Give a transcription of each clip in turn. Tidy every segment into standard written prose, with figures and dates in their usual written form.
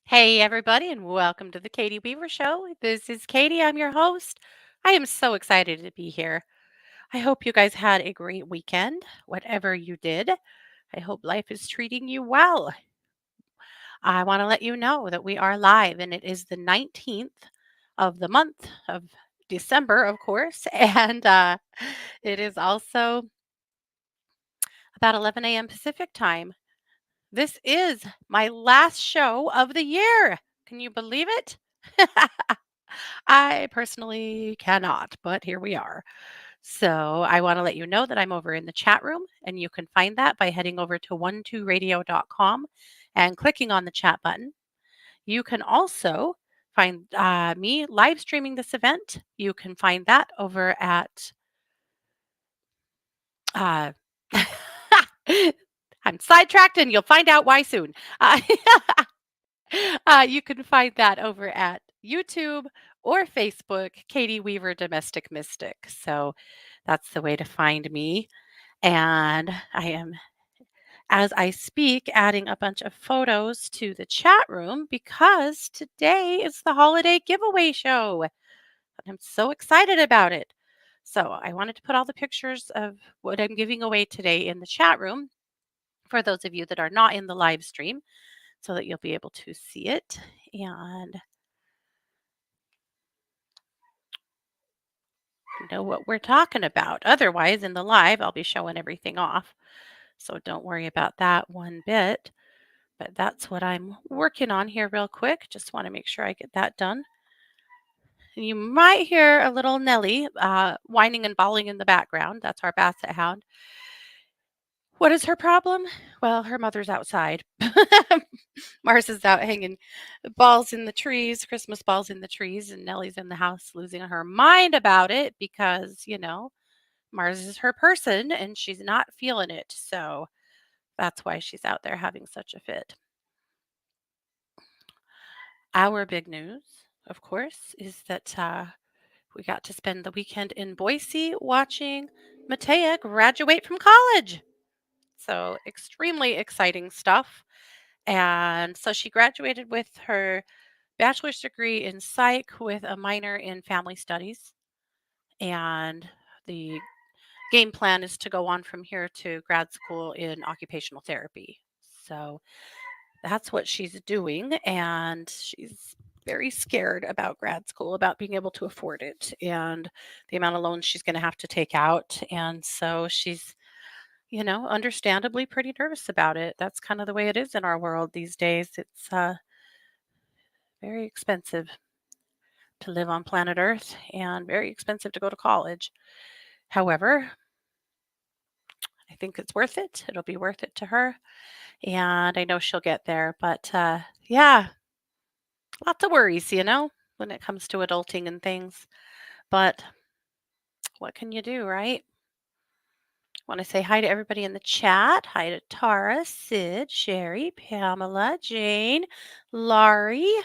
Hey, everybody, and welcome to the Katie Weaver Show. This is Katie. I'm your host. I am so excited to be here. I hope you guys had a great weekend, whatever you did. I hope life is treating you well. I want to let you know that we are live, and it is the 19th of the month of December, of course, and it is also about 11 a.m. Pacific time. This is my last show of the year. Can you believe it? I personally cannot, but here we are. So I want to let you know that I'm over in the chat room, and you can find that by heading over to 12radio.com and clicking on the chat button. You can also find me live streaming this event. You can find that over at. Uh, I'm sidetracked, and you'll find out why soon. Uh, you can find that over at YouTube or Facebook, Katie Weaver Domestic Mystic. So that's the way to find me. And I am, as I speak, adding a bunch of photos to the chat room because today is the holiday giveaway show. And I'm so excited about it. So I wanted to put all the pictures of what I'm giving away today in the chat room for those of you that are not in the live stream so that you'll be able to see it. And know what we're talking about. Otherwise, in the live, I'll be showing everything off. So don't worry about that one bit. But that's what I'm working on here, real quick. Just want to make sure I get that done. And you might hear a little Nellie whining and bawling in the background. That's our basset hound. What is her problem? Well, her mother's outside. Mars is out hanging balls in the trees, Christmas balls in the trees, and Nellie's in the house losing her mind about it because, Mars is her person and she's not feeling it. So that's why she's out there having such a fit. Our big news, of course, is that we got to spend the weekend in Boise watching Matea graduate from college. So extremely exciting stuff. And so she graduated with her bachelor's degree in psych with a minor in family studies. And the game plan is to go on from here to grad school in occupational therapy. So that's what she's doing. And she's very scared about grad school, about being able to afford it and the amount of loans she's going to have to take out. And so she's, understandably pretty nervous about it. That's kind of the way it is in our world these days. It's very expensive to live on planet Earth and very expensive to go to college. However, I think it's worth it. It'll be worth it to her. And I know she'll get there. But yeah, lots of worries, when it comes to adulting and things. But what can you do, right? Want to say hi to everybody in the chat. Hi to Tara, Sid, Sherry, Pamela, Jane, Laurie,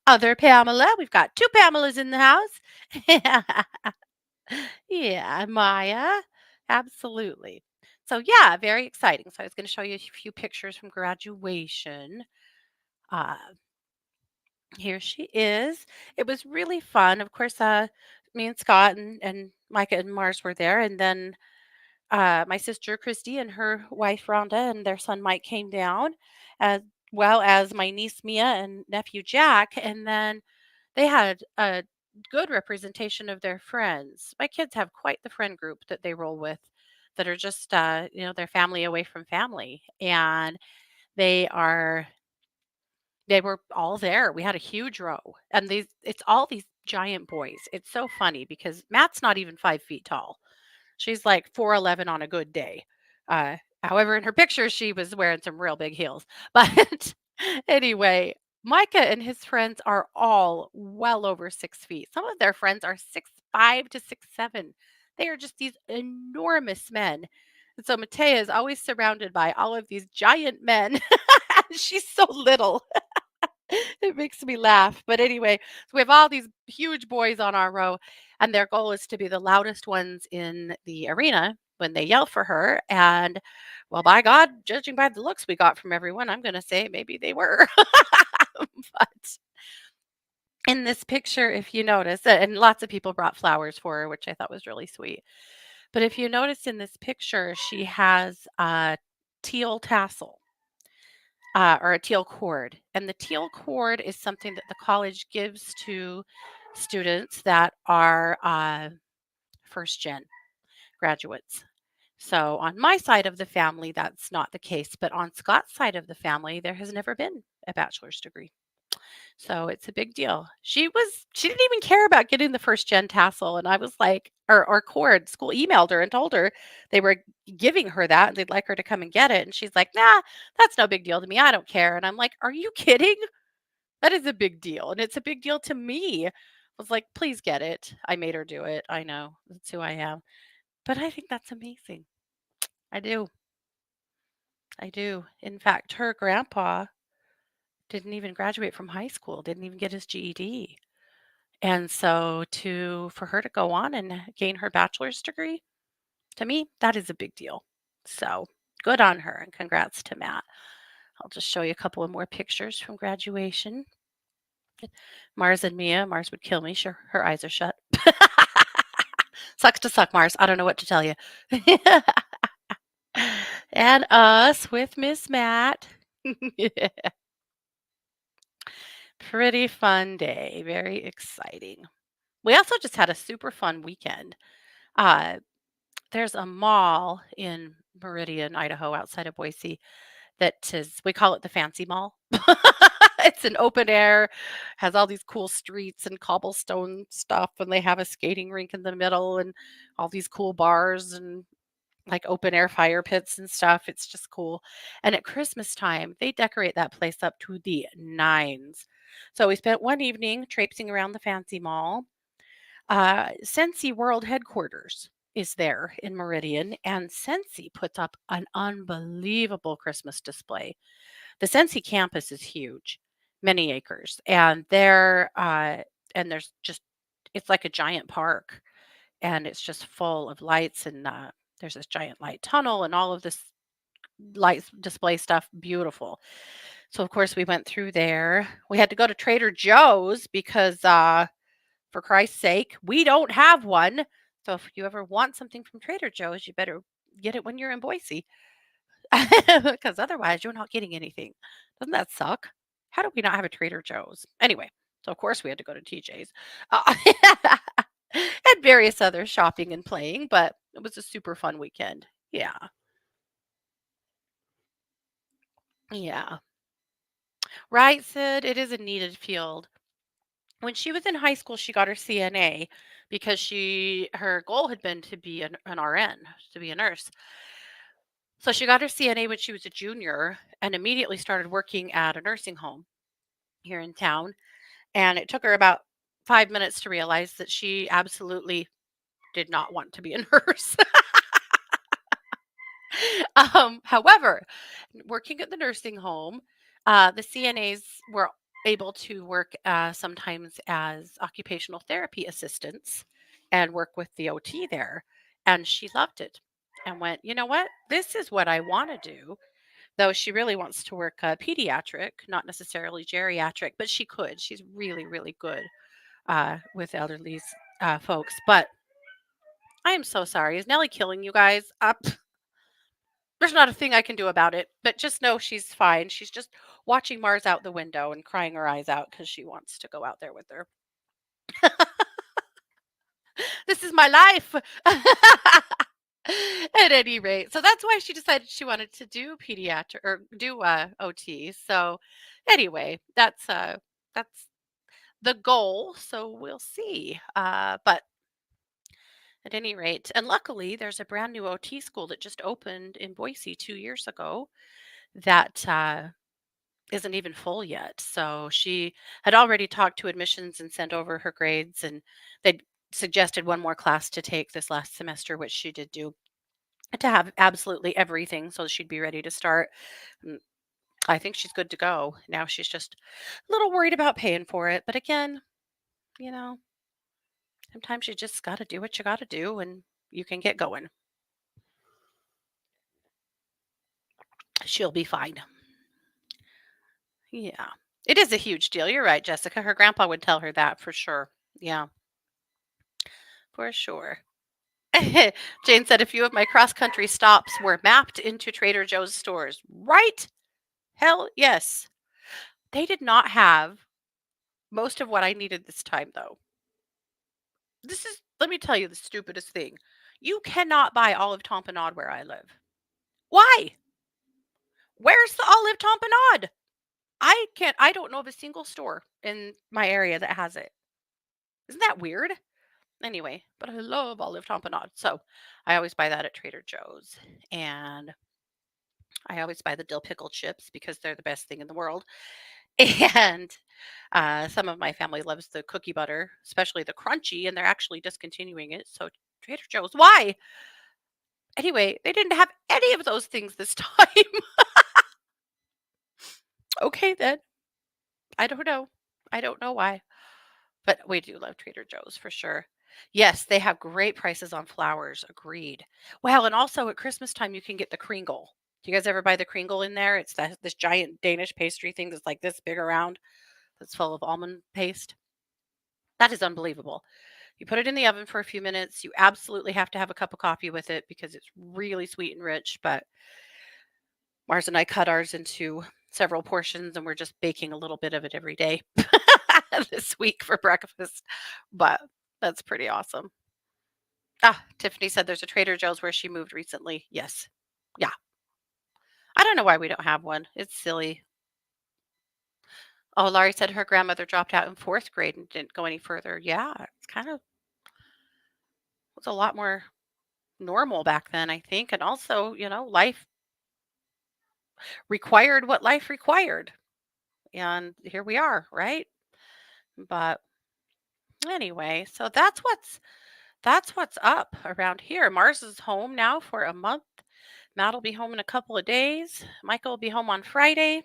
other Pamela. We've got two Pamelas in the house. Yeah, Maya. Absolutely. So, yeah, very exciting. So, I was going to show you a few pictures from graduation. Uh, Here she is. It was really fun. Of course, me and Scott and Micah and Mars were there. And then my sister Christy and her wife Rhonda and their son Mike came down, as well as my niece Mia and nephew Jack. And then they had a good representation of their friends. My kids have quite the friend group that they roll with that are just, their family away from family. And they are they were all there. We had a huge row, and it's all these giant boys. It's so funny because Matt's not even 5 feet tall. She's like 4'11" on a good day. However, in her picture, she was wearing some real big heels. But anyway, Micah and his friends are all well over 6 feet. Some of their friends are 6'5" to 6'7". They are just these enormous men. And so Matea is always surrounded by all of these giant men. She's so little. It makes me laugh. But anyway, so we have all these huge boys on our row, and their goal is to be the loudest ones in the arena when they yell for her. And well, by God, judging by the looks we got from everyone, I'm going to say maybe they were. But in this picture, if you notice, and lots of people brought flowers for her, which I thought was really sweet. But if you notice in this picture, she has a teal tassel or a teal cord. And the teal cord is something that the college gives to students that are first gen graduates. So on my side of the family, that's not the case. But on Scott's side of the family, there has never been a bachelor's degree. So it's a big deal. She didn't even care about getting the first gen tassel, and I was like or cord. School emailed her and told her they were giving her that and they'd like her to come and get it, and she's like, "Nah, that's no big deal to me. I don't care." And I'm like, "Are you kidding? That is a big deal, and it's a big deal to me." I was like, "Please get it." I made her do it. I know. That's who I am. But I think that's amazing. I do. I do. In fact, her grandpa didn't even graduate from high school, didn't even get his GED. And so to for her to go on and gain her bachelor's degree, to me, that is a big deal. So good on her and congrats to Matt. I'll just show you a couple of more pictures from graduation. Mars and Mia. Mars would kill me. Sure, her eyes are shut. Sucks to suck, Mars. I don't know what to tell you. And us with Miss Matt. Pretty fun day. Very exciting. We also just had a super fun weekend. Uh, there's a mall in Meridian, Idaho, outside of Boise that is, we call it the Fancy Mall. It's an open air, has all these cool streets and cobblestone stuff, and they have a skating rink in the middle and all these cool bars and like open air fire pits and stuff. It's just cool. And at Christmas time, they decorate that place up to the nines. So we spent one evening traipsing around the Fancy Mall. Sensi World Headquarters is there in Meridian, and Sensi puts up an unbelievable Christmas display. The Sensi campus is huge, many acres, and there's just it's like a giant park, and it's just full of lights and there's this giant light tunnel and all of this lights display stuff. Beautiful. So of course we went through there. We had to go to Trader Joe's because for Christ's sake, we don't have one. So if you ever want something from Trader Joe's, you better get it when you're in Boise because otherwise you're not getting anything. Doesn't that suck? How do we not have a Trader Joe's? Anyway, so of course we had to go to TJ's and various other shopping and playing, but it was a super fun weekend. Yeah. Yeah. Right, Sid. It is a needed field. When she was in high school, she got her CNA because her goal had been to be an RN, to be a nurse. So she got her CNA when she was a junior and immediately started working at a nursing home here in town. And it took her about 5 minutes to realize that she absolutely did not want to be a nurse. However, working at the nursing home, the CNAs were able to work sometimes as occupational therapy assistants and work with the OT there. And she loved it and went, you know what? This is what I want to do. Though she really wants to work pediatric, not necessarily geriatric, but she could. She's really, really good with elderly folks. But I am so sorry. Is Nellie killing you guys? There's not a thing I can do about it, but just know she's fine. She's just watching Mars out the window and crying her eyes out because she wants to go out there with her. This is my life. At any rate, so that's why she decided she wanted to do pediatric or do OT. So anyway, that's the goal. So we'll see. But at any rate, and luckily, there's a brand new OT school that just opened in Boise 2 years ago that isn't even full yet. So she had already talked to admissions and sent over her grades, and they suggested one more class to take this last semester, which she did do to have absolutely everything so she'd be ready to start. And I think she's good to go. Now she's just a little worried about paying for it. But again, you know, sometimes you just got to do what you got to do and you can get going. She'll be fine. Yeah. It is a huge deal. You're right, Jessica. Her grandpa would tell her that for sure. Yeah, for sure. Jane said a few of my cross country stops were mapped into Trader Joe's stores. Right? Hell yes. They did not have most of what I needed this time, though. This is, let me tell you the stupidest thing. You cannot buy olive tamponade where I live. Why? Where's the olive tamponade? I don't know of a single store in my area that has it. Isn't that weird? Anyway, but I love olive tamponade. So I always buy that at Trader Joe's. And I always buy the dill pickle chips because they're the best thing in the world. And some of my family loves the cookie butter, especially the crunchy, and they're actually discontinuing it. So Trader Joe's, why? Anyway, they didn't have any of those things this time. Okay, then. I don't know. I don't know why. But we do love Trader Joe's for sure. Yes, they have great prices on flowers. Agreed. Well, and also at Christmas time, you can get the Kringle. Do you guys ever buy the Kringle in there? It's this giant Danish pastry thing that's like this big around, that's full of almond paste. That is unbelievable. You put it in the oven for a few minutes. You absolutely have to have a cup of coffee with it because it's really sweet and rich. But Mars and I cut ours into several portions and we're just baking a little bit of it every day this week for breakfast. But that's pretty awesome. Ah, Tiffany said there's a Trader Joe's where she moved recently. Yes. Yeah. I don't know why we don't have one. It's silly. Oh, Laurie said her grandmother dropped out in fourth grade and didn't go any further. Yeah, it's kind of was a lot more normal back then, I think. And also, life required what life required. And here we are, right? But anyway, so that's what's up around here. Mars is home now for a month. Matt will be home in a couple of days. Michael will be home on Friday.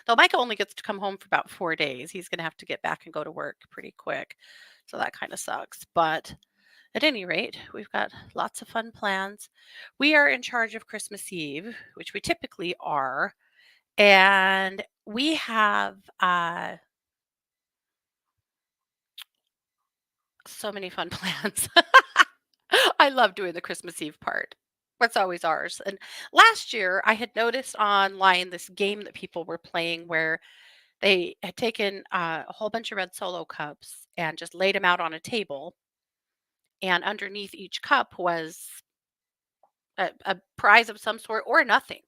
Though Michael only gets to come home for about 4 days. He's gonna have to get back and go to work pretty quick. So that kind of sucks. But at any rate, we've got lots of fun plans. We are in charge of Christmas Eve, which we typically are. And we have so many fun plans. I love doing the Christmas Eve part. That's always ours. And last year, I had noticed online this game that people were playing where they had taken a whole bunch of red solo cups and just laid them out on a table. And underneath each cup was a prize of some sort or nothing.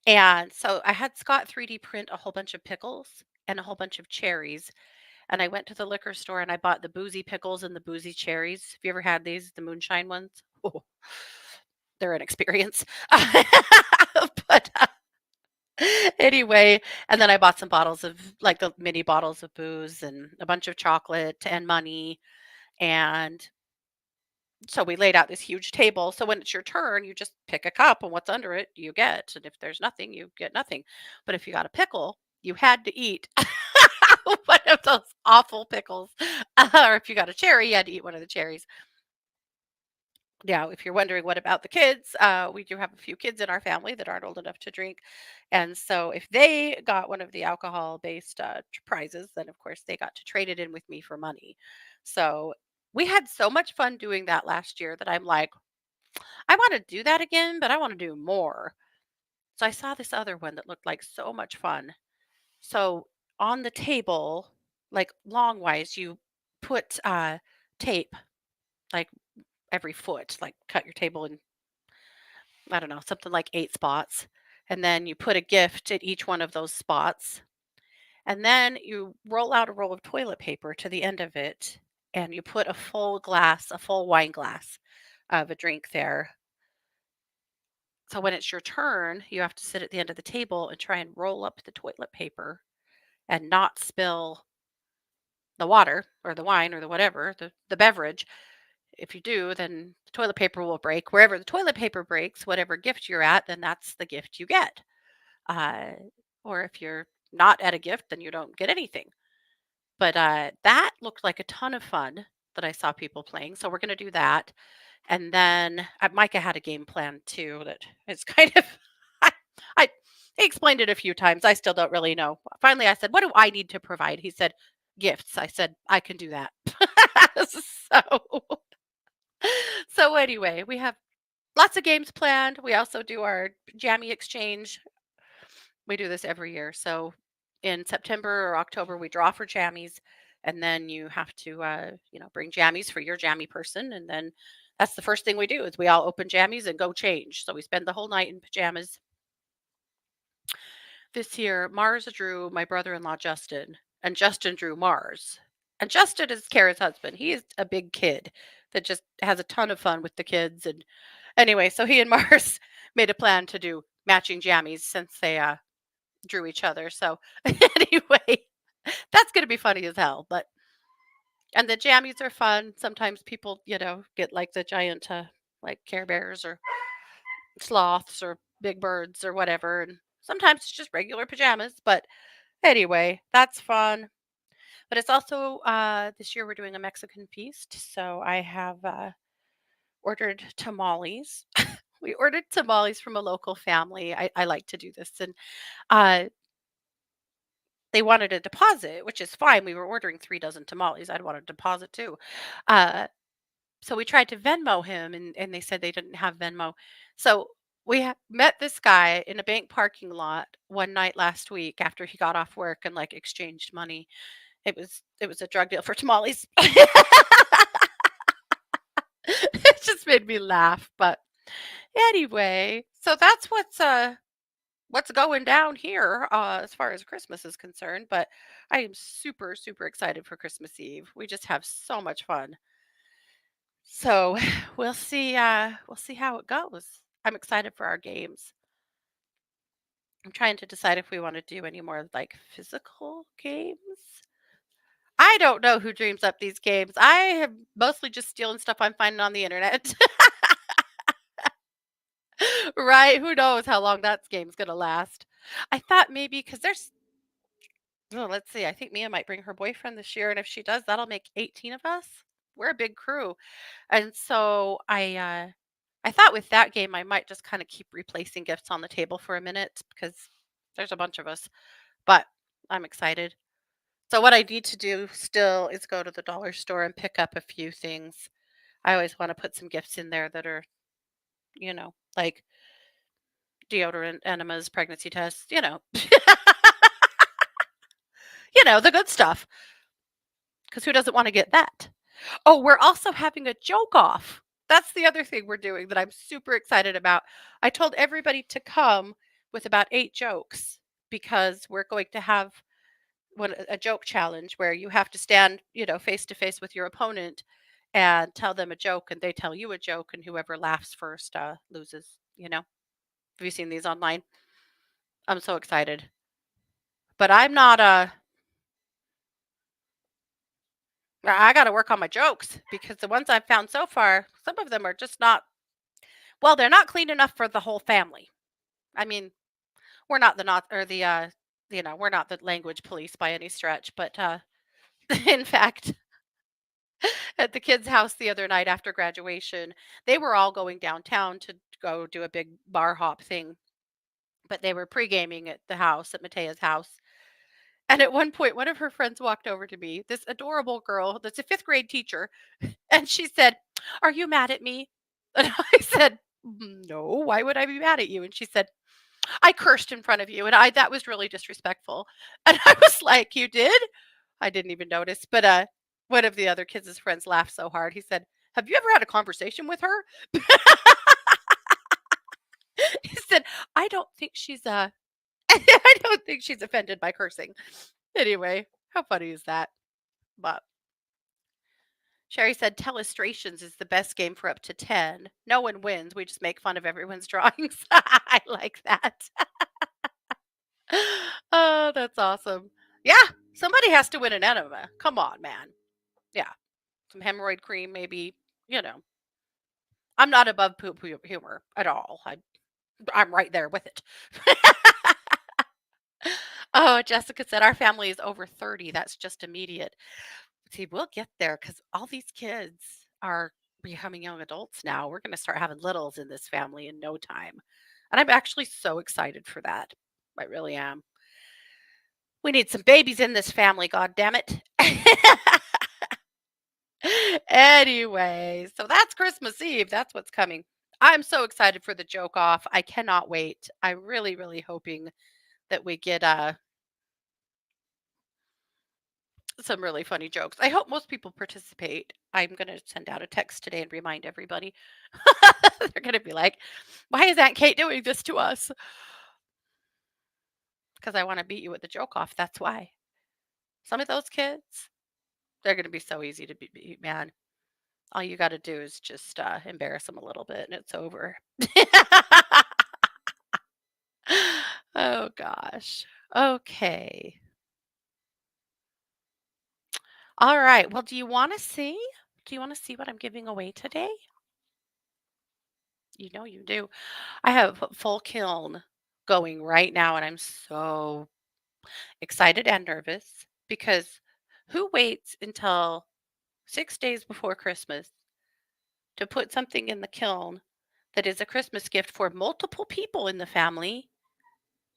And so I had Scott 3D print a whole bunch of pickles and a whole bunch of cherries. And I went to the liquor store and I bought the boozy pickles and the boozy cherries. Have you ever had these, the moonshine ones? Oh, they're an experience. But anyway, and then I bought some bottles of like the mini bottles of booze and a bunch of chocolate and money. And so we laid out this huge table. So when it's your turn, you just pick a cup and what's under it, you get. And if there's nothing, you get nothing. But if you got a pickle, you had to eat one of those awful pickles. Or if you got a cherry, you had to eat one of the cherries. Now, if you're wondering what about the kids, we do have a few kids in our family that aren't old enough to drink. And so if they got one of the alcohol based prizes, then of course they got to trade it in with me for money. So we had so much fun doing that last year that I'm like, I want to do that again, but I want to do more. So I saw this other one that looked like so much fun. So on the table, like long wise, you put tape like every foot, like cut your table in, I don't know, something like 8 spots. And then you put a gift at each one of those spots. And then you roll out a roll of toilet paper to the end of it. And you put a full wine glass of a drink there. So when it's your turn, you have to sit at the end of the table and try and roll up the toilet paper and not spill the water or the wine or the whatever, the beverage. If you do, then the toilet paper will break. Wherever the toilet paper breaks, whatever gift you're at, then that's the gift you get. Uh, or if you're not at a gift, then you don't get anything. But that looked like a ton of fun that I saw people playing. So we're going to do that. And then Micah had a game plan too that is kind of I he explained it a few times. I still don't really know. Finally, I said, "What do I need to provide?" He said, "Gifts." I said, "I can do that." so so anyway, we have lots of games planned. We also do our jammy exchange. We do this every year. So in September or October, we draw for jammies, and then you have to, bring jammies for your jammy person, and then that's the first thing we do is we all open jammies and go change. So we spend the whole night in pajamas. This year, Mars drew my brother-in-law Justin, and Justin drew Mars. And Justin is Kara's husband. He is a big kid that just has a ton of fun with the kids. And anyway, so he and Mars made a plan to do matching jammies since they drew each other. So anyway, that's going to be funny as hell. But and the jammies are fun. Sometimes people, get like the giant, like Care Bears or sloths or big birds or whatever. And sometimes it's just regular pajamas. But anyway, that's fun. But it's also this year we're doing a Mexican feast. So I have ordered tamales. We ordered tamales from a local family. I like to do this. And uh, they wanted a deposit, which is fine. We were ordering 3 dozen tamales. I'd want a deposit too. Uh, so we tried to Venmo him, and they said they didn't have Venmo. So we met this guy in a bank parking lot one night last week after he got off work and like exchanged money. It was a drug deal for tamales. It just made me laugh. But anyway, so that's what's going down here as far as Christmas is concerned. But I am super, super excited for Christmas Eve. We just have so much fun. So we'll see how it goes. I'm excited for our games. I'm trying to decide if we want to do any more like physical games. I don't know who dreams up these games. I have mostly just stealing stuff I'm finding on the internet. Right? Who knows how long that game's gonna last. I thought maybe because there's oh, let's see. I think Mia might bring her boyfriend this year, and if she does, that'll make 18 of us. We're a big crew. And so I thought with that game I might just kind of keep replacing gifts on the table for a minute because there's a bunch of us. But I'm excited. So what I need to do still is go to the dollar store and pick up a few things. I always want to put some gifts in there that are, like deodorant, enemas, pregnancy tests, the good stuff. Because who doesn't want to get that? Oh, we're also having a joke off. That's the other thing we're doing that I'm super excited about. I told everybody to come with about 8 jokes because we're going to have a joke challenge where you have to stand, face to face with your opponent and tell them a joke and they tell you a joke and whoever laughs first loses. Have you seen these online? I'm so excited. But I'm not I got to work on my jokes because the ones I've found so far, some of them are just not well, they're not clean enough for the whole family. I mean, we're not the not or the we're not the language police by any stretch, but in fact, at the kids' house the other night after graduation, they were all going downtown to go do a big bar hop thing, but they were pre-gaming at the house at Matea's house. And at one point, one of her friends walked over to me, this adorable girl that's a fifth grade teacher, and she said, "Are you mad at me?" And I said, "No, why would I be mad at you?" And she said, "I cursed in front of you, and I that was really disrespectful." And I was like, "You did?" I didn't even notice, but one of the other kids' friends laughed so hard. He said, "Have you ever had a conversation with her?" He said, "I don't think she's I don't think she's offended by cursing." Anyway, how funny is that? But Sherry said telestrations is the best game for up to 10. No one wins. We just make fun of everyone's drawings. I like that. Oh, that's awesome. Yeah, somebody has to win an enema. Come on, man. Yeah, some hemorrhoid cream, maybe. You know, I'm not above poop humor at all. I'm right there with it. Oh, Jessica said our family is over 30. That's just immediate. See, we'll get there because all these kids are becoming young adults now. We're going to start having littles in this family in no time. And I'm actually so excited for that. I really am. We need some babies in this family, god damn it. Anyway, so that's Christmas Eve. That's what's coming. I'm so excited for the joke off. I cannot wait. I'm really, really hoping that we get some really funny jokes. I hope most people participate. I'm going to send out a text today and remind everybody. They're going to be like, why is Aunt Kate doing this to us? Because I want to beat you with the joke off. That's why. Some of those kids, they're going to be so easy to beat, man. All you got to do is just embarrass them a little bit and it's over. Oh gosh. Okay. All right. Well, do you want to see? Do you want to see what I'm giving away today? You know you do. I have a full kiln going right now, and I'm so excited and nervous because who waits until 6 days before Christmas to put something in the kiln that is a Christmas gift for multiple people in the family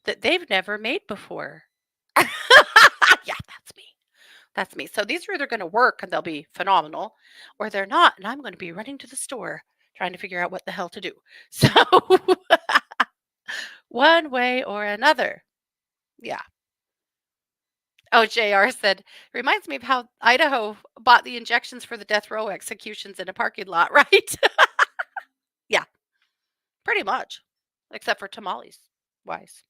that they've never made before? Yeah, that's me. That's me. So these are either going to work and they'll be phenomenal, or they're not. And I'm going to be running to the store trying to figure out what the hell to do. So, one way or another. Yeah. Oh, JR said, reminds me of how Idaho bought the injections for the death row executions in a parking lot, right? Yeah, pretty much, except for tamales wise.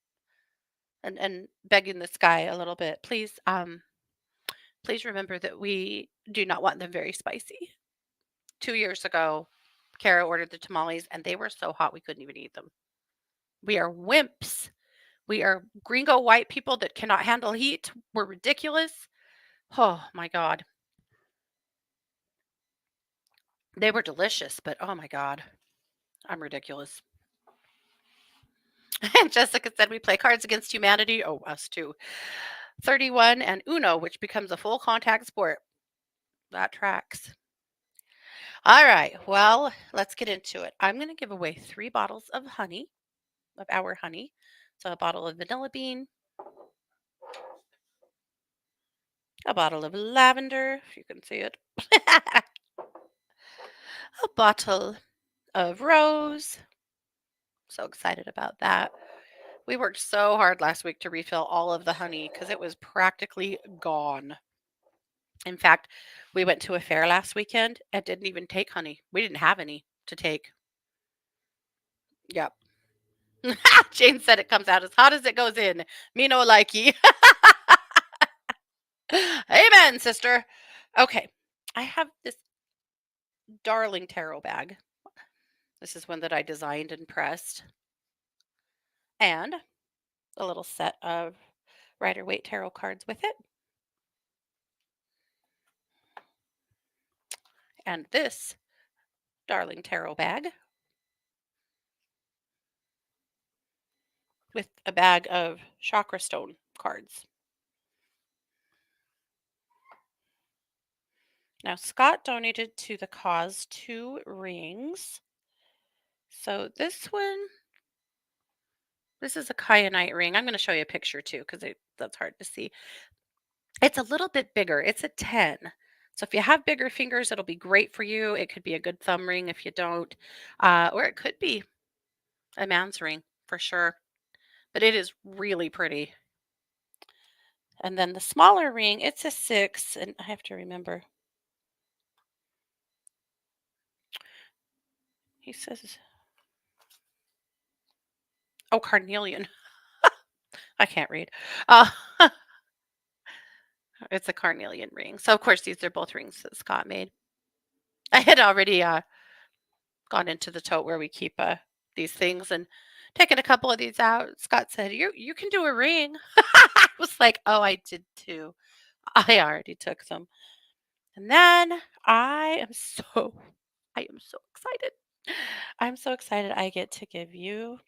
And begging this guy a little bit, please remember that we do not want them very spicy. 2 years ago, Kara ordered the tamales and they were so hot we couldn't even eat them. We are wimps. We are gringo white people that cannot handle heat. We're ridiculous. Oh my God. They were delicious, but oh my God, I'm ridiculous. And Jessica said, we play Cards Against Humanity. Oh, us too. 31 and Uno, which becomes a full contact sport. That tracks. All right. Well, let's get into it. I'm going to give away 3 bottles of honey, of our honey. So a bottle of vanilla bean, a bottle of lavender, if you can see it, a bottle of rose. So excited about that. We worked so hard last week to refill all of the honey because it was practically gone. In fact, we went to a fair last weekend and didn't even take honey. We didn't have any to take. Yep. Jane said it comes out as hot as it goes in. Me no likey. Amen, sister. Okay. I have this darling tarot bag. This is one that I designed and pressed. And a little set of Rider Waite tarot cards with it. And this darling tarot bag with a bag of chakra stone cards. Now, Scott donated to the cause 2 rings. So this this is a kyanite ring. I'm going to show you a picture too because that's hard to see. It's a little bit bigger. It's a 10. So if you have bigger fingers, it'll be great for you. It could be a good thumb ring if you don't, or it could be a man's ring for sure. But it is really pretty. And then the smaller ring, it's a 6, and I have to remember. He says, oh, carnelian. I can't read. Uh, it's a carnelian ring. So of course these are both rings that Scott made. I had already gone into the tote where we keep these things and taken a couple of these out. Scott said, "You can do a ring." I was like, "Oh, I did too. I already took some." And then I am so excited. I'm so excited I get to give you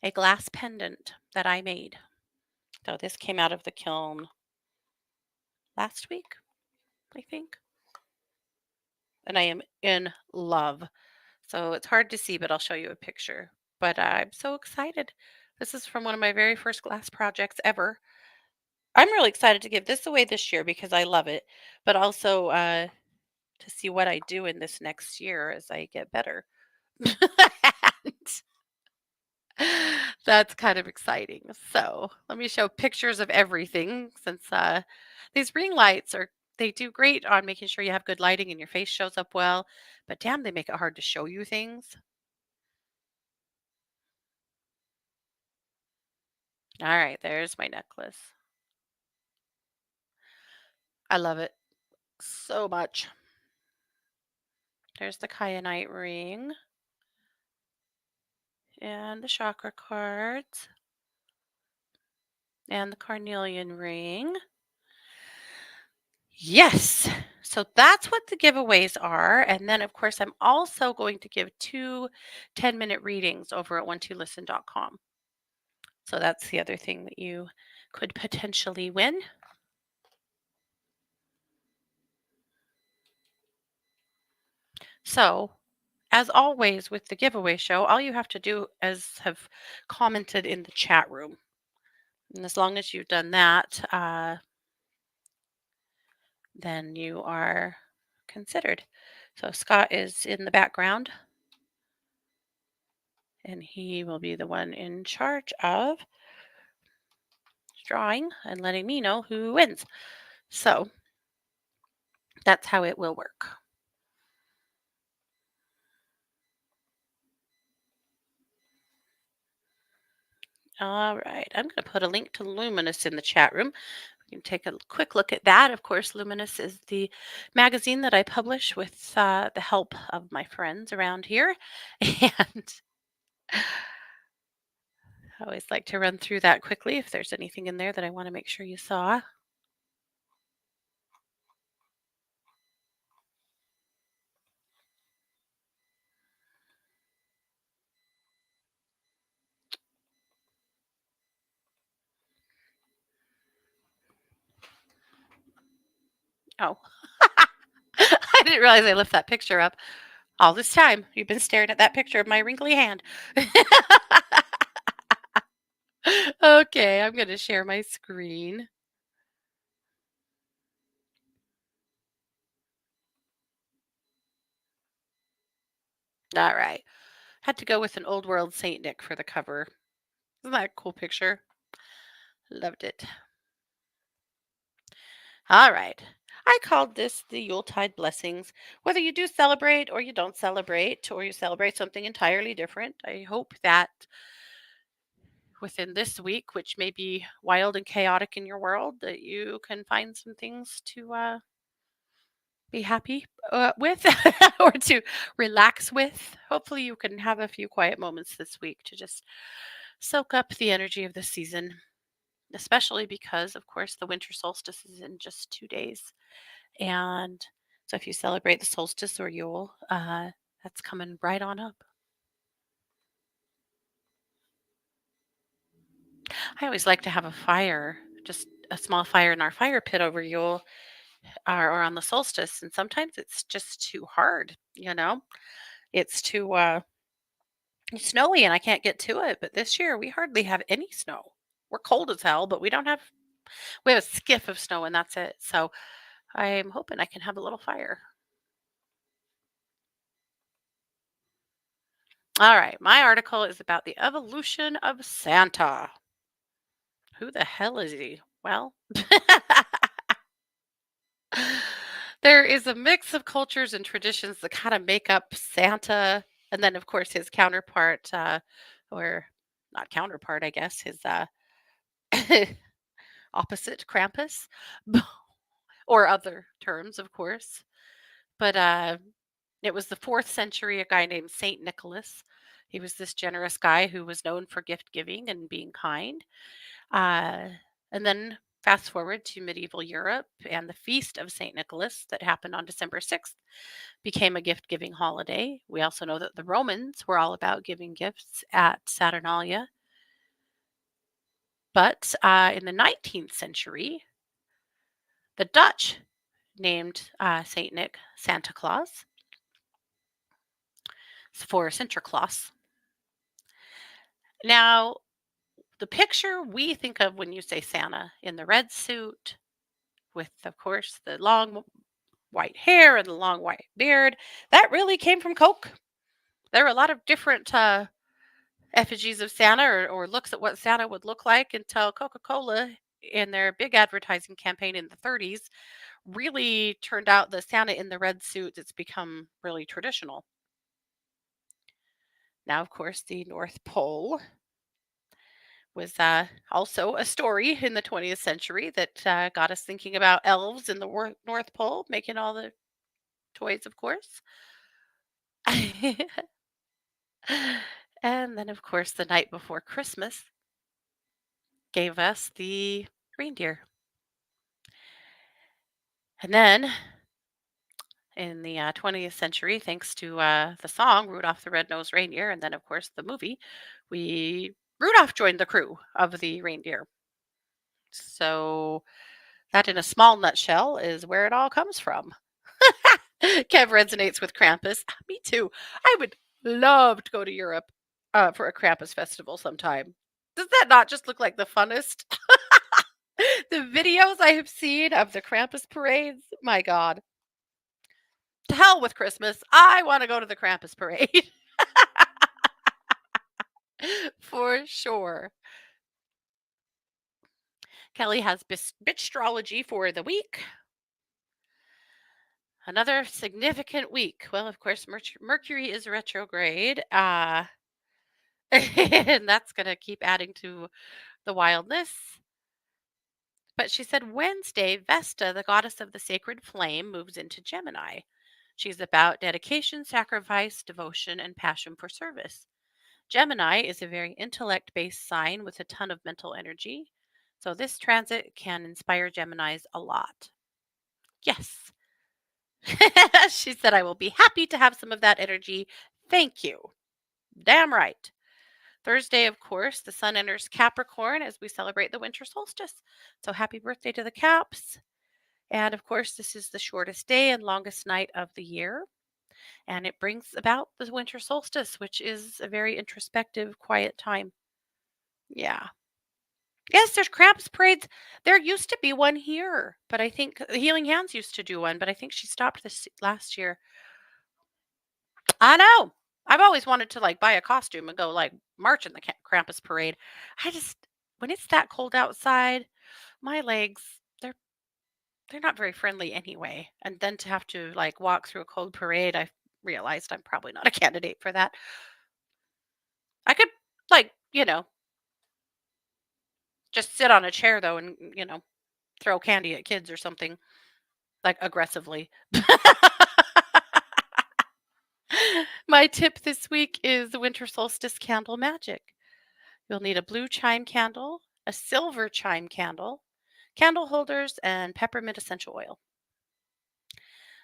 a glass pendant that I made. So this came out of the kiln last week, I think. And I am in love. So it's hard to see, but I'll show you a picture. but I'm so excited. This is from one of my very first glass projects ever. I'm really excited to give this away this year because I love it, but also to see what I do in this next year as I get better. That's kind of exciting. So let me show pictures of everything since these ring lights are they do great on making sure you have good lighting and your face shows up well, but damn, they make it hard to show you things. All right, there's my necklace. I love it so much. There's the kyanite ring and the chakra cards and the carnelian ring. Yes. So that's what the giveaways are. And then, of course, I'm also going to give two 10-minute readings over at one2listen.com. So that's the other thing that you could potentially win. So, as always with the giveaway show, all you have to do is have commented in the chat room. And as long as you've done that, then you are considered. So, Scott is in the background and he will be the one in charge of drawing and letting me know who wins. So that's how it will work. All right. I'm going to put a link to Luminous in the chat room. You can take a quick look at that. Of course, Luminous is the magazine that I publish with the help of my friends around here. And I always like to run through that quickly if there's anything in there that I want to make sure you saw. Oh, I didn't realize I left that picture up all this time. You've been staring at that picture of my wrinkly hand. Okay, I'm going to share my screen. All right. Had to go with an old world Saint Nick for the cover. Isn't that a cool picture? Loved it. All right. I called this the Yuletide Blessings. Whether you do celebrate or you don't celebrate, or you celebrate something entirely different, I hope that within this week, which may be wild and chaotic in your world, that you can find some things to be happy with or to relax with. Hopefully, you can have a few quiet moments this week to just soak up the energy of the season, especially because, of course, the winter solstice is in just 2 days. And so, if you celebrate the solstice or Yule, that's coming right on up. I always like to have a fire, just a small fire in our fire pit over Yule or on the solstice. And sometimes it's just too hard. It's too snowy and I can't get to it. But this year we hardly have any snow. We're cold as hell, but we have a skiff of snow and that's it. So I'm hoping I can have a little fire. All right, my article is about the evolution of Santa. Who the hell is he? Well, there is a mix of cultures and traditions that kind of make up Santa, and then of course his counterpart, or not counterpart, I guess, his opposite, Krampus, or other terms, of course. But it was the fourth century, a guy named Saint Nicholas. He was this generous guy who was known for gift giving and being kind. Uh, and then fast forward to medieval Europe, and the feast of St. Nicholas that happened on December 6th became a gift giving holiday. We also know that the Romans were all about giving gifts at Saturnalia. But in the 19th century, the Dutch named St. Nick Santa Claus for Sinterklaas. Now, the picture we think of when you say Santa in the red suit with, of course, the long white hair and the long white beard, that really came from Coke. There are a lot of different effigies of Santa or looks at what Santa would look like until Coca Cola, in their big advertising campaign in the 30s, really turned out the Santa in the red suit that's become really traditional. Now, of course, the North Pole was also a story in the 20th century that got us thinking about elves in the North Pole making all the toys, of course. And then, of course, the night before Christmas gave us the reindeer. And then in the 20th century, thanks to the song Rudolph the Red-Nosed Reindeer, and then, of course, the movie, we Rudolph joined the crew of the reindeer. So that, in a small nutshell, is where it all comes from. Kev resonates with Krampus. Me too. I would love to go to Europe for a Krampus festival sometime. Does that not just look like the funnest? The videos I have seen of the Krampus parades, my God. To hell with Christmas. I want to go to the Krampus parade for sure. Kelly has bitstrology for the week. Another significant week. Well, of course, Mercury is retrograde. And that's going to keep adding to the wildness. But she said Wednesday, Vesta, the goddess of the sacred flame, moves into Gemini. She's about dedication, sacrifice, devotion, and passion for service. Gemini is a very intellect based sign with a ton of mental energy. So this transit can inspire Geminis a lot. Yes. She said, I will be happy to have some of that energy. Thank you. Damn right. Thursday, of course, the sun enters Capricorn as we celebrate the winter solstice. So happy birthday to the Caps. And of course, this is the shortest day and longest night of the year. And it brings about the winter solstice, which is a very introspective, quiet time. Yeah. Yes, there's Krampus parades. There used to be one here, but I think Healing Hands used to do one, but I think she stopped this last year. I know. I've always wanted to like buy a costume and go like march in the Krampus parade. I just when it's that cold outside, my legs they're not very friendly anyway. And then to have to like walk through a cold parade, I realized I'm probably not a candidate for that. I could like, just sit on a chair though and, throw candy at kids or something like aggressively. My tip this week is the winter solstice candle magic. You'll need a blue chime candle, a silver chime candle, candle holders, and peppermint essential oil.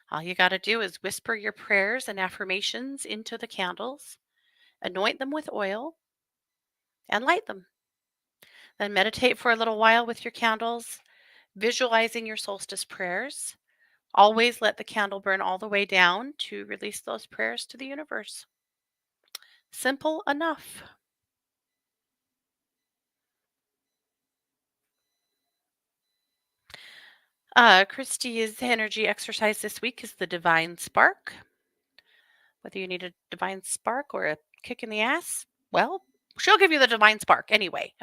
All you got to do is whisper your prayers and affirmations into the candles, anoint them with oil, and light them. Then meditate for a little while with your candles, visualizing your solstice prayers. Always let the candle burn all the way down to release those prayers to the universe. Simple enough. Christie's energy exercise this week is the divine spark. Whether you need a divine spark or a kick in the ass, well, she'll give you the divine spark anyway.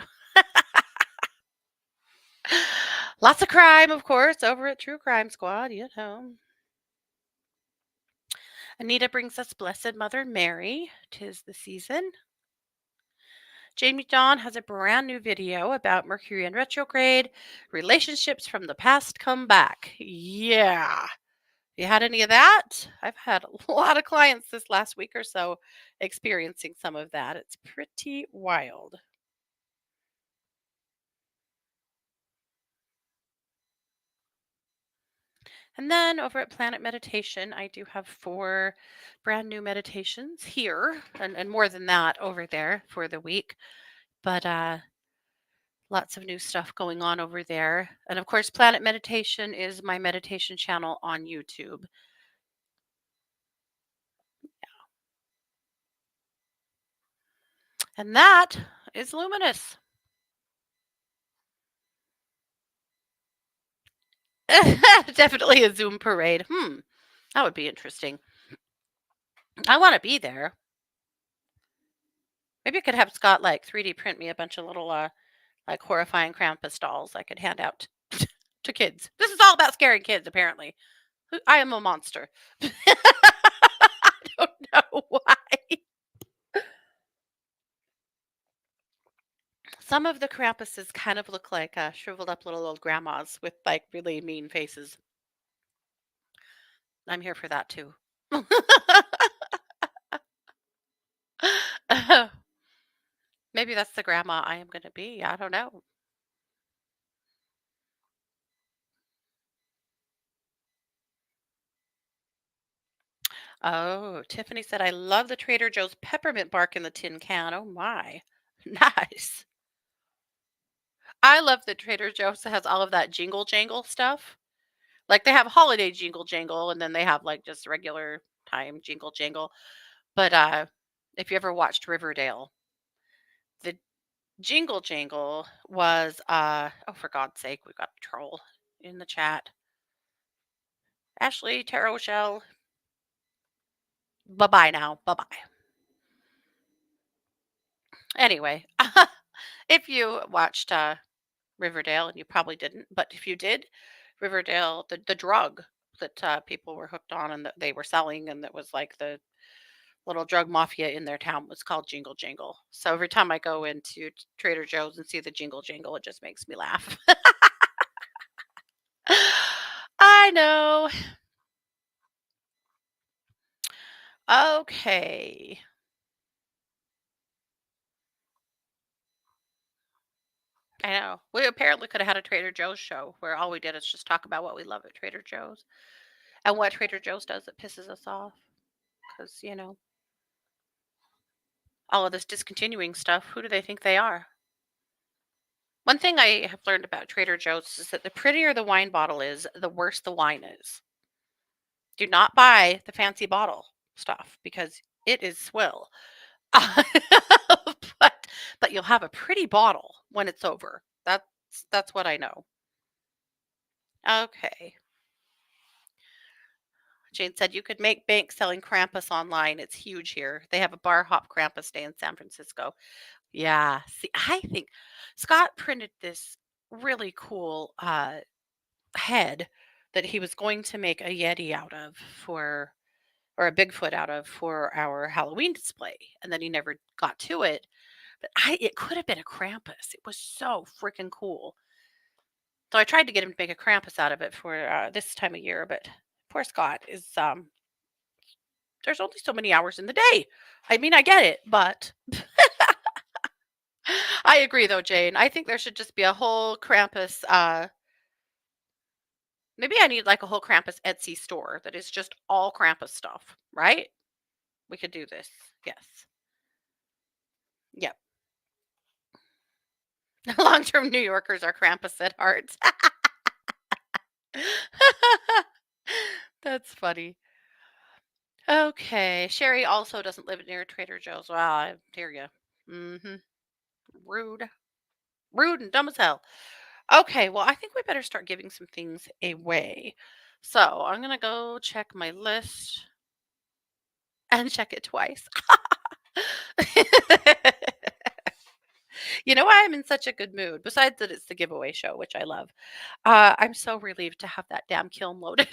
Lots of crime, of course, over at True Crime Squad. Anita brings us Blessed Mother Mary. 'Tis the season. Jamie Dawn has a brand new video about Mercury in retrograde. Relationships from the past come back. Yeah. You had any of that? I've had a lot of clients this last week or so experiencing some of that. It's pretty wild. And then over at Planet Meditation, I do have 4 brand new meditations here and more than that over there for the week. But lots of new stuff going on over there. And of course, Planet Meditation is my meditation channel on YouTube. And that is luminous. Definitely a Zoom parade. That would be interesting. I want to be there. Maybe I could have Scott like 3D print me a bunch of little like horrifying Krampus dolls I could hand out to kids. This is all about scaring kids, apparently. I am a monster. I don't know why. Some of the Krampuses kind of look like shriveled up little old grandmas with like really mean faces. I'm here for that too. Maybe that's the grandma I am going to be. I don't know. Oh, Tiffany said, I love the Trader Joe's peppermint bark in the tin can. Oh my. Nice. I love that Trader Joe's has all of that jingle jangle stuff. Like they have holiday jingle jangle and then they have like just regular time jingle jangle. But if you ever watched Riverdale, the jingle jangle was oh for God's sake, we've got a troll in the chat. Ashley, Tarot Shell, bye-bye now. Bye-bye. Anyway, if you watched Riverdale, and you probably didn't, but if you did, Riverdale, the drug that people were hooked on and that they were selling, and that was like the little drug mafia in their town was called Jingle Jangle. So every time I go into Trader Joe's and see the Jingle Jangle, it just makes me laugh. I know. Okay. I know. We apparently could have had a Trader Joe's show where all we did is just talk about what we love at Trader Joe's and what Trader Joe's does that pisses us off. Because, all of this discontinuing stuff, who do they think they are? One thing I have learned about Trader Joe's is that the prettier the wine bottle is, the worse the wine is. Do not buy the fancy bottle stuff because it is swill. but but you'll have a pretty bottle when it's over. That's what I know. Okay. Jane said you could make bank selling Krampus online. It's huge here. They have a bar hop Krampus day in San Francisco. Yeah. See, I think Scott printed this really cool head that he was going to make a Yeti out of for, or a Bigfoot out of for our Halloween display. And then he never got to it. But it could have been a Krampus. It was so freaking cool. So I tried to get him to make a Krampus out of it for this time of year, but poor Scott is there's only so many hours in the day. I mean, I get it, but I agree though, Jane. I think there should just be a whole Krampus maybe I need like a whole Krampus Etsy store that is just all Krampus stuff, right? We could do this. Yes. Yep. Long-term New Yorkers are Krampus at heart. That's funny. Okay. Sherry also doesn't live near Trader Joe's. Well, I hear you. Mm-hmm. Rude. Rude and dumb as hell. Okay, well, I think we better start giving some things away. So I'm gonna go check my list and check it twice. You know why I'm in such a good mood? Besides that it's the giveaway show, which I love. I'm so relieved to have that damn kiln loaded.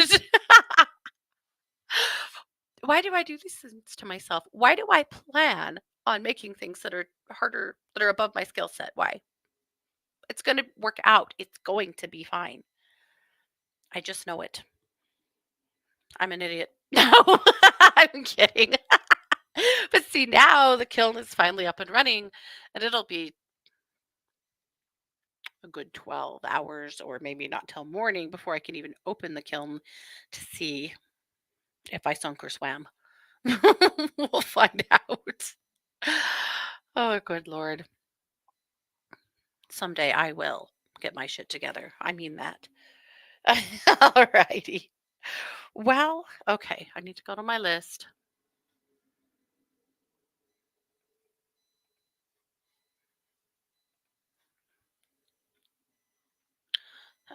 Why do I do these things to myself? Why do I plan on making things that are harder, that are above my skill set? Why? It's going to work out. It's going to be fine. I just know it. I'm an idiot. No, I'm kidding. But see, now the kiln is finally up and running, and it'll be a good 12 hours or maybe not till morning before I can even open the kiln to see if I sunk or swam. We'll find out. Oh, good Lord. Someday I will get my shit together. I mean that. All righty. Well, okay. I need to go to my list.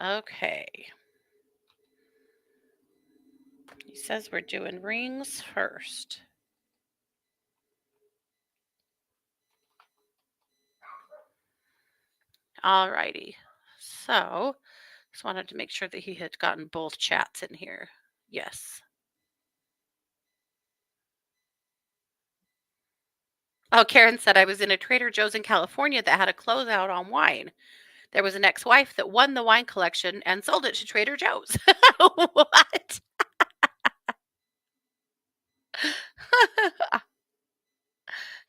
Okay. He says we're doing rings first. Alrighty. So, just wanted to make sure that he had gotten both chats in here. Yes. Oh, Karen said I was in a Trader Joe's in California that had a closeout on wine. There was an ex-wife that won the wine collection and sold it to Trader Joe's. What?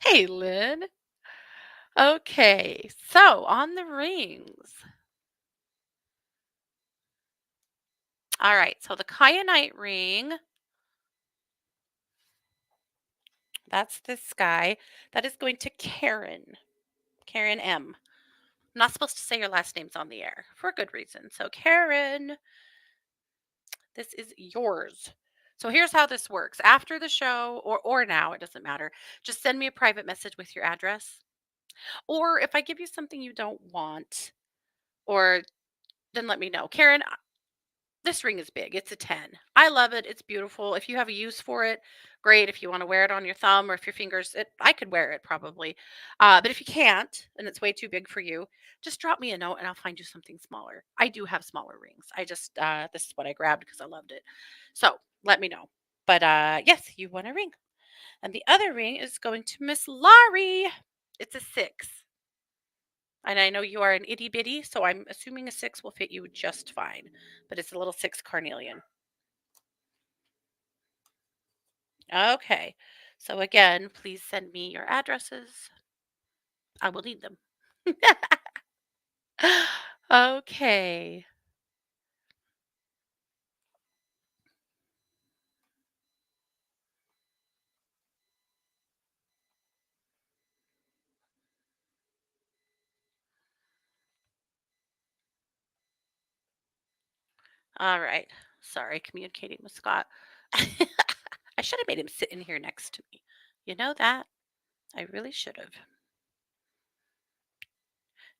Hey, Lynn. Okay, so on the rings. All right, so the kyanite ring, that's this guy. That is going to Karen. Karen M. I'm not supposed to say your last names on the air for a good reason. So, Karen, this is yours. So here's how this works. After the show or now, it doesn't matter. Just send me a private message with your address. Or if I give you something you don't want, or then let me know. Karen, this ring is big. It's a 10. I love it. It's beautiful. If you have a use for it, great. If you want to wear it on your thumb or if your fingers, I could wear it probably. But if you can't and it's way too big for you, just drop me a note and I'll find you something smaller. I do have smaller rings. I just, this is what I grabbed because I loved it. So let me know. But yes, you want a ring. And the other ring is going to Miss Laurie. It's a 6. And I know you are an itty bitty, so I'm assuming a 6 will fit you just fine. But it's a little 6 carnelian. Okay. So again, please send me your addresses. I will need them. Okay. All right. Sorry, communicating with Scott. I should have made him sit in here next to me. You know that? I really should have.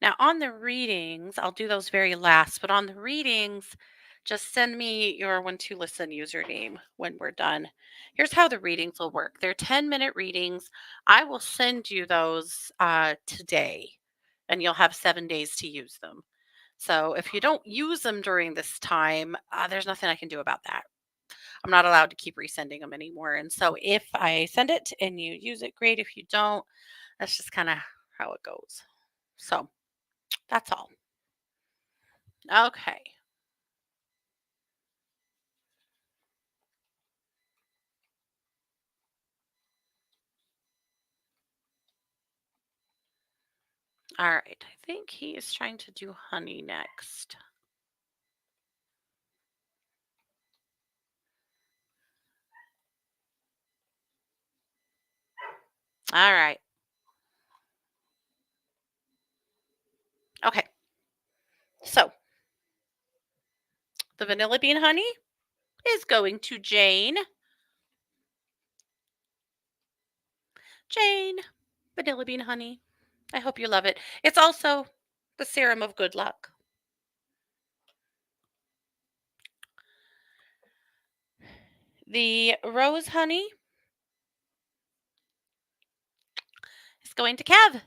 Now, on the readings, I'll do those very last, but on the readings, just send me your When to Listen username when we're done. Here's how the readings will work. They're 10-minute readings. I will send you those today, and you'll have 7 days to use them. So if you don't use them during this time, there's nothing I can do about that. I'm not allowed to keep resending them anymore. And so if I send it and you use it, great. If you don't, that's just kind of how it goes. So that's all. Okay. All right. I think he is trying to do honey next. All right. Okay. So the vanilla bean honey is going to Jane. Jane, vanilla bean honey. I hope you love it. It's also the serum of good luck. The rose honey is going to Kev.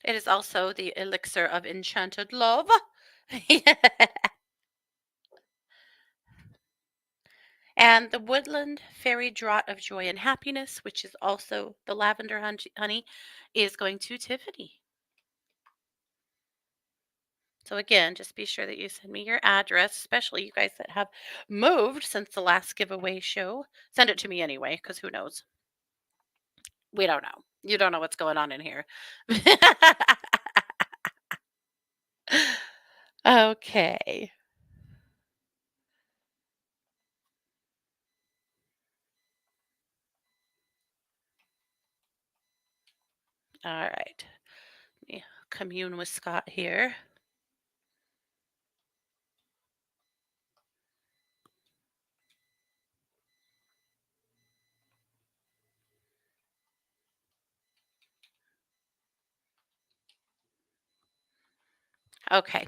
It is also the elixir of enchanted love. And the woodland fairy draught of joy and happiness, which is also the lavender honey, is going to Tiffany. So again, just be sure that you send me your address, especially you guys that have moved since the last giveaway show. Send it to me anyway, because who knows? We don't know. You don't know what's going on in here. Okay. All right. Let me commune with Scott here. Okay.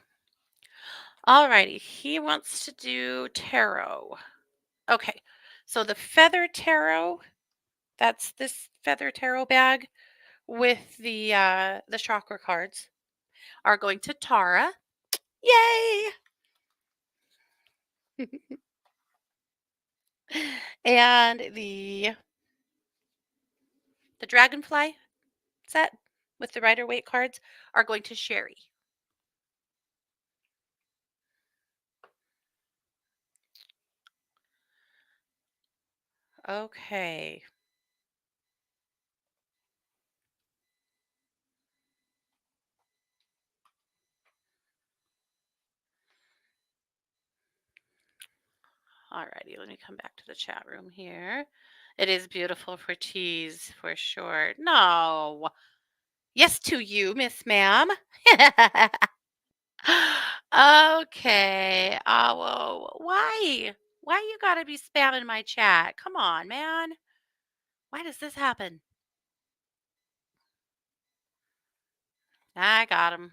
Alrighty. He wants to do tarot. Okay. So the feather tarot, that's this feather tarot bag with the chakra cards are going to Tara. Yay! And the dragonfly set with the Rider Waite cards are going to Sherry. Okay. Alrighty, let me come back to the chat room here. It is beautiful for teas, for sure. No. Yes to you, Miss Ma'am. Okay. Oh, well, why? Why you gotta be spamming my chat? Come on, man. Why does this happen? I got him.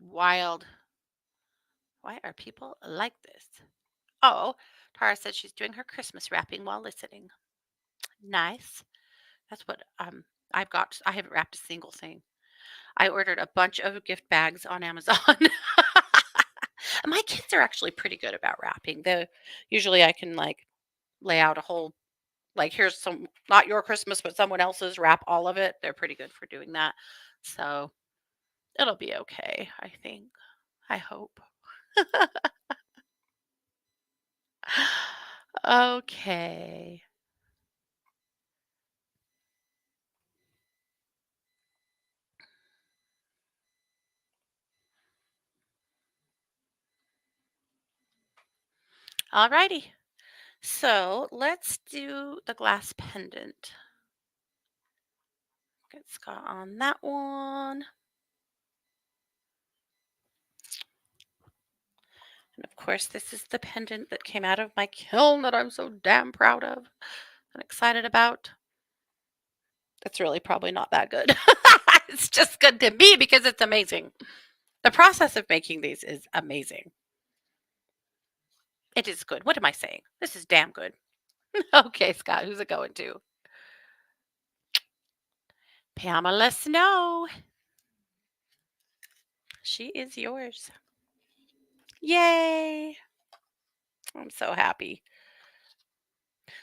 Wild. Why are people like this? Oh, Tara said she's doing her Christmas wrapping while listening. Nice. That's what I've got. I haven't wrapped a single thing. I ordered a bunch of gift bags on Amazon. My kids are actually pretty good about wrapping. The usually I can like lay out a whole like here's some not your Christmas but someone else's, wrap all of it. They're pretty good for doing that. So, it'll be okay, I think. I hope. Okay. Alrighty. So, let's do the glass pendant. Get Scott on that one. And of course, this is the pendant that came out of my kiln that I'm so damn proud of and excited about. It's really probably not that good. It's just good to me because it's amazing. The process of making these is amazing. It is good. What am I saying? This is damn good. Okay, Scott, who's it going to? Pamela Snow. She is yours. Yay. I'm so happy.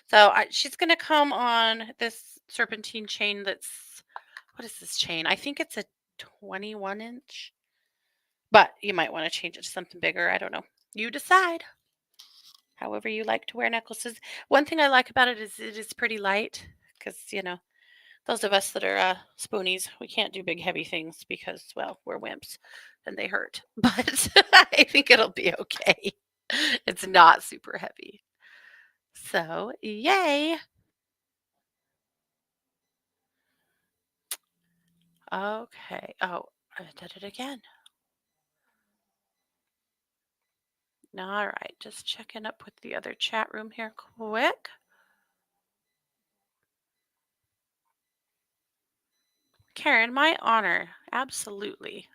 So she's going to come on this serpentine chain that's, what is this chain? I think it's a 21-inch, but you might want to change it to something bigger. I don't know. You decide. However you like to wear necklaces. One thing I like about it is it is pretty light because, those of us that are spoonies, we can't do big heavy things because, well, we're wimps and they hurt. But I think it'll be okay. It's not super heavy. So, yay. Okay. Oh, I did it again. All right. Just checking up with the other chat room here quick. Karen, my honor. Absolutely.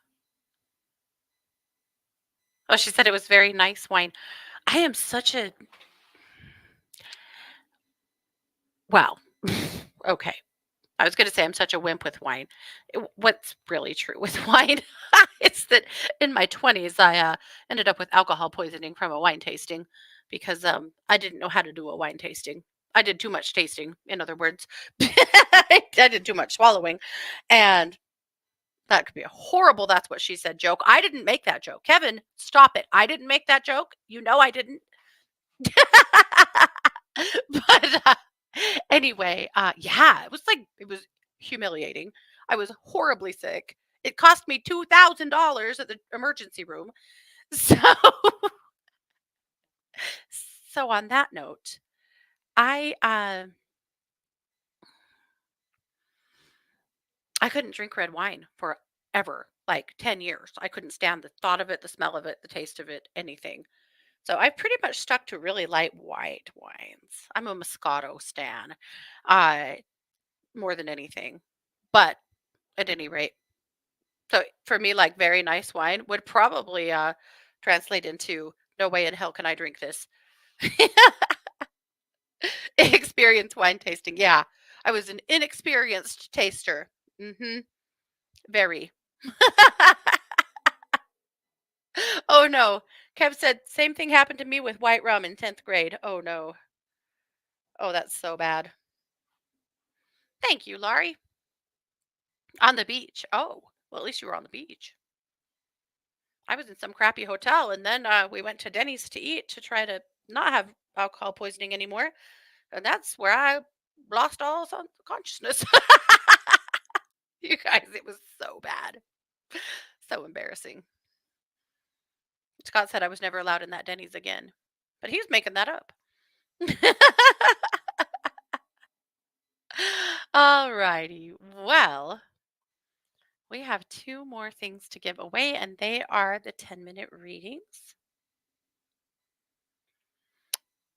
Oh, she said it was very nice wine. I am such a, well, okay. I was going to say I'm such a wimp with wine. What's really true with wine is that in my 20s, I ended up with alcohol poisoning from a wine tasting because I didn't know how to do a wine tasting. I did too much tasting, in other words. I did too much swallowing. And that could be a horrible, that's what she said joke. I didn't make that joke. Kevin, stop it. I didn't make that joke. You know I didn't. But anyway, yeah, it was humiliating. I was horribly sick. It cost me $2,000 at the emergency room. So, so on that note, I I couldn't drink red wine for ever, like 10 years. I couldn't stand the thought of it, the smell of it, the taste of it, anything. So I pretty much stuck to really light white wines. I'm a Moscato stan, uh, more than anything. But at any rate, So for me, like very nice wine would probably translate into no way in hell can I drink this. Experience wine tasting. Yeah. I was an inexperienced taster. Mhm. Very. Oh no. Kev said same thing happened to me with white rum in 10th grade. Oh no. Oh, that's so bad. Thank you, Laurie. On the beach. Oh, well, at least you were on the beach. I was in some crappy hotel, and then we went to Denny's to eat to try to not have alcohol poisoning anymore. And that's where I lost all consciousness. You guys, it was so bad. So embarrassing. Scott said I was never allowed in that Denny's again, but he was making that up. All righty. Well, we have two more things to give away, and they are the 10-minute readings.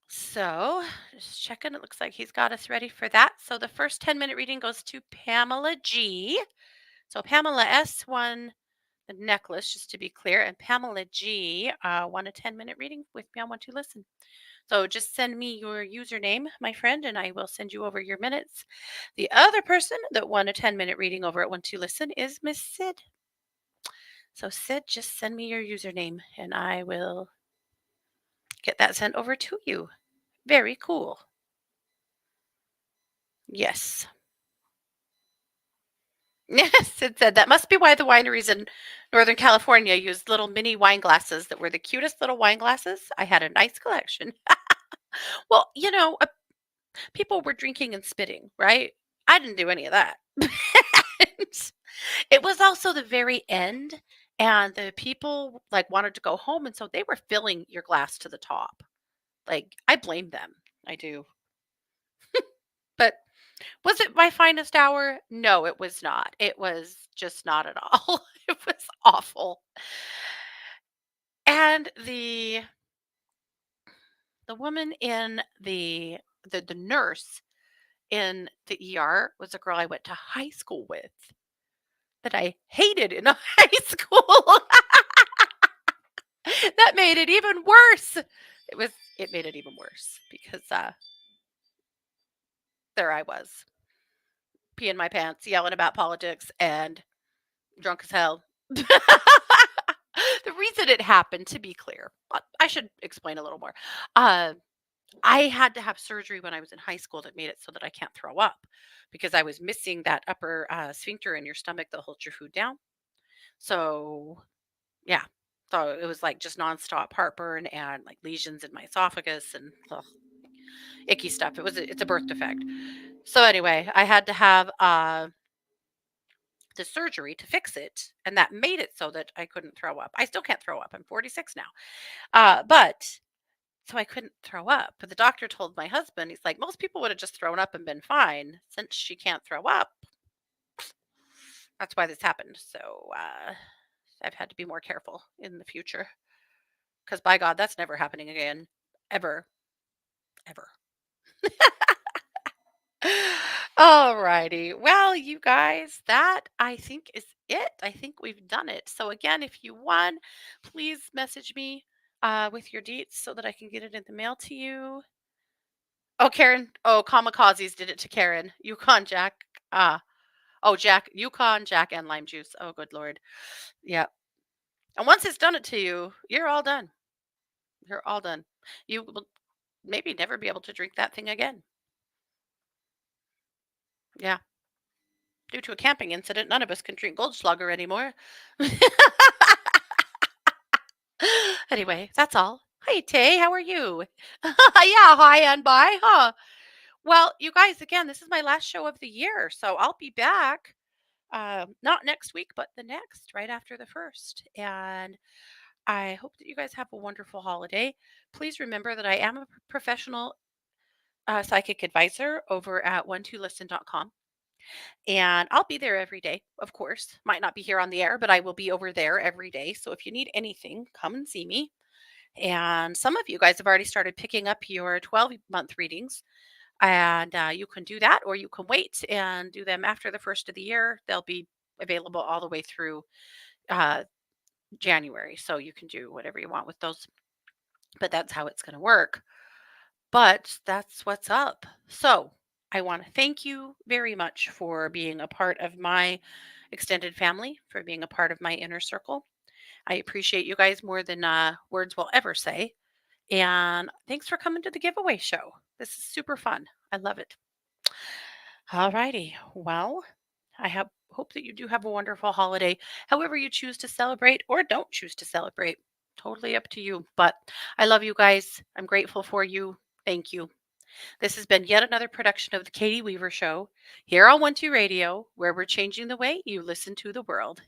So, just checking. It looks like he's got us ready for that. So, the first 10-minute reading goes to Pamela G. So, Pamela S won the necklace, just to be clear, and Pamela G won a 10-minute reading with me on Want to Listen. So, just send me your username, my friend, and I will send you over your minutes. The other person that won a 10-minute reading over at Want to Listen is Miss Sid. So, Sid, just send me your username and I will get that sent over to you. Very cool. Yes. Yes, it said that must be why the wineries in Northern California used little mini wine glasses that were the cutest little wine glasses. I had a nice collection. Well, people were drinking and spitting, right? I didn't do any of that. It was also the very end, and the people like wanted to go home, and so they were filling your glass to the top. Like I blame them. I do. But was it my finest hour? No, it was not. It was just not at all. It was awful. And the woman in the nurse in the ER was a girl I went to high school with that I hated in high school. That made it even worse. It made it even worse because there I was, peeing my pants, yelling about politics and drunk as hell. The reason it happened, to be clear, I should explain a little more. Uh, I had to have surgery when I was in high school that made it so that I can't throw up because I was missing that upper sphincter in your stomach that holds your food down. So, yeah. So it was like just nonstop heartburn and like lesions in my esophagus and ugh, icky stuff. It's a birth defect. So anyway, I had to have the surgery to fix it, and that made it so that I couldn't throw up. I still can't throw up. I'm 46 now. But so I couldn't throw up. But the doctor told my husband, he's like, most people would have just thrown up and been fine. Since she can't throw up, that's why this happened. So I've had to be more careful in the future because by God, that's never happening again. Ever, ever. All righty. Well, you guys, that I think is it. I think we've done it. So again, if you won, please message me with your deets so that I can get it in the mail to you. Oh, Karen. Oh, kamikazes did it to Karen. Yukon Jack. Oh, Jack. Yukon Jack and lime juice. Oh, good Lord. Yeah. And once it's done it to you, you're all done. You're all done. You will maybe never be able to drink that thing again. Yeah. Due to a camping incident, none of us can drink Goldschlager anymore. Anyway, that's all. Hi, Tay. How are you? Yeah, hi and bye, huh? Well, you guys, again, this is my last show of the year, so I'll be back. Not next week, but the next, right after the first. And I hope that you guys have a wonderful holiday. Please remember that I am a professional psychic advisor over at one2listen.com. And I'll be there every day, of course. Might not be here on the air, but I will be over there every day. So if you need anything, come and see me. And some of you guys have already started picking up your 12-month readings. And you can do that, or you can wait and do them after the first of the year. They'll be available all the way through uh, January. So you can do whatever you want with those, but that's how it's going to work. But that's what's up. So I want to thank you very much for being a part of my extended family, for being a part of my inner circle. I appreciate you guys more than words will ever say. And thanks for coming to the giveaway show. This is super fun. I love it. All righty. Well, hope that you do have a wonderful holiday, however you choose to celebrate or don't choose to celebrate. Totally up to you. But I love you guys. I'm grateful for you. Thank you. This has been yet another production of the Katie Weaver Show here on 1 2 Radio, where we're changing the way you listen to the world.